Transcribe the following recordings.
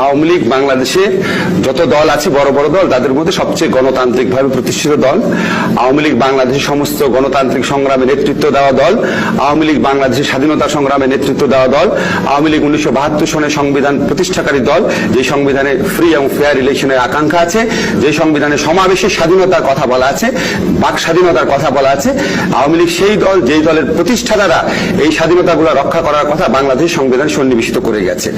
আওয়ামী লীগ বাংলাদেশে যত দল আছে বড় বড় দল তাদের মধ্যে সবচেয়ে গণতান্ত্রিকভাবে প্রতিষ্ঠিত দল। আওয়ামী লীগ বাংলাদেশের সমস্ত গণতান্ত্রিক সংগ্রামে নেতৃত্ব দেওয়া দল। আওয়ামী লীগ বাংলাদেশের স্বাধীনতা সংগ্রামে নেতৃত্ব দেওয়া দল। আওয়ামী লীগ 1972 সনে সংবিধান প্রতিষ্ঠাকারী দল, যে সংবিধানে ফ্রি এবং ফেয়ার ইলেকশনের আকাঙ্ক্ষা আছে, যে সংবিধানে সমাবেশের স্বাধীনতার কথা বলা আছে, বাক স্বাধীনতার কথা বলা আছে। আওয়ামী লীগ সেই দল যেই দলের প্রতিষ্ঠাতারা এই স্বাধীনতাগুলো রক্ষা করার কথা বাংলাদেশ সংবিধান সন্নিবেশিত করে গেছে।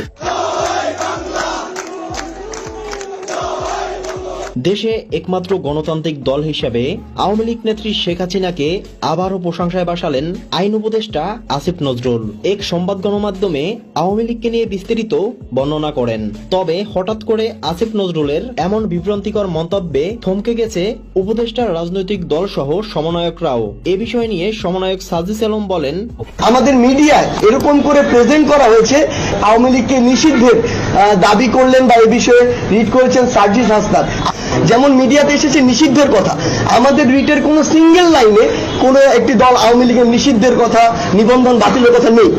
দেশে একমাত্র গণতান্ত্রিক দল হিসেবে আওয়ামী লীগ নেত্রী শেখ হাসিনাকে আবারও প্রশংসায় বাসালেন আইন উপদেষ্টা আসিফ নজরুল। এক সংবাদ গণমাধ্যমে আওয়ামী লীগকে নিয়ে বিস্তারিত বর্ণনা করেন। তবে হঠাৎ করে আসিফ নজরুলের এমন বিভ্রান্তিকর মন্তব্যে থমকে গেছে উপদেষ্টার রাজনৈতিক দল সহ সমন্বয়করাও। এ বিষয় নিয়ে সমন্বয়ক সাজিস আলম বলেন, আমাদের মিডিয়ায় এরকম করে প্রেজেন্ট করা হয়েছে আওয়ামী লীগকে নিষিদ্ধের দাবি করলেন বা এ বিষয়ে রিট করেছেন সার্জিস হাসনাত। যেমন মিডিয়াতে এসেছে নিষিদ্ধের কথা, আমাদের রিটের কোনো সিঙ্গেল লাইনে কোনো একটি দল আওয়ামী লীগের নিষিদ্ধের কথা, নিবন্ধন বাতিলের কথা নেই।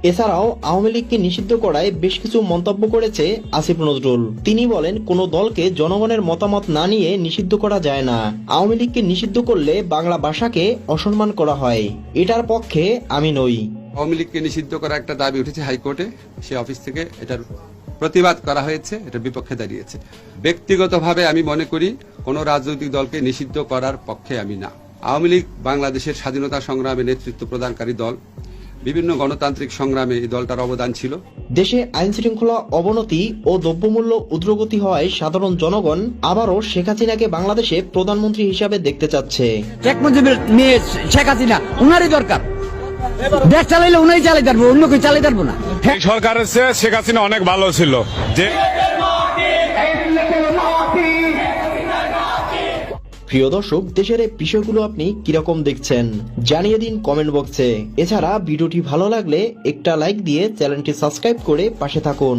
এছাড়াও আওয়ামী লীগকে নিষিদ্ধ করায় বেশ কিছু মন্তব্য করেছে আসিফ নজরুল। তিনি বলেন, কোন দলকে জনগণের মতামত না নিয়ে নিষিদ্ধ করা যায় না। আওয়ামী লীগকে নিষিদ্ধ করলে বাংলা ভাষাকে অসম্মান করা হয়। এটার পক্ষে আমি নই। আওয়ামী লীগকে নিষিদ্ধ করা একটা দাবি উঠেছে হাইকোর্টে, সে অফিস থেকে এটার প্রতিবাদ করা হয়েছে, এটার বিপক্ষে দাঁড়িয়েছে। ব্যক্তিগতভাবে আমি মনে করি কোন রাজনৈতিক দলকে নিষিদ্ধ করার পক্ষে আমি না। আওয়ামী লীগ বাংলাদেশের স্বাধীনতা সংগ্রামে নেতৃত্ব প্রদানকারী দল। বিভিন্ন গণতান্ত্রিক সংগ্রামে এই দলটার অবদান ছিল। দেশে আইন শৃঙ্খলা অবনতি ও দ্রব্যমূল্য ঊর্ধ্বগতি হওয়ায় সাধারণ জনগণ আবারও শেখ হাসিনাকে বাংলাদেশে প্রধানমন্ত্রী হিসাবে দেখতে চাচ্ছে। শেখ মুজিবের মেয়ে শেখ হাসিনা, উনারই দরকার। দেশ চালাইলে উনাই চালাইতে পারবো, অন্য কেউ চালাইতে পারবো না। সরকারের চেয়ে শেখ হাসিনা অনেক ভালো ছিল। যে প্রিয় দর্শক, দেশের এই বিষয়গুলো আপনি কিরকম দেখছেন জানিয়ে দিন কমেন্ট বক্সে। এছাড়া ভিডিওটি ভালো লাগলে একটা লাইক দিয়ে চ্যানেলটি সাবস্ক্রাইব করে পাশে থাকুন।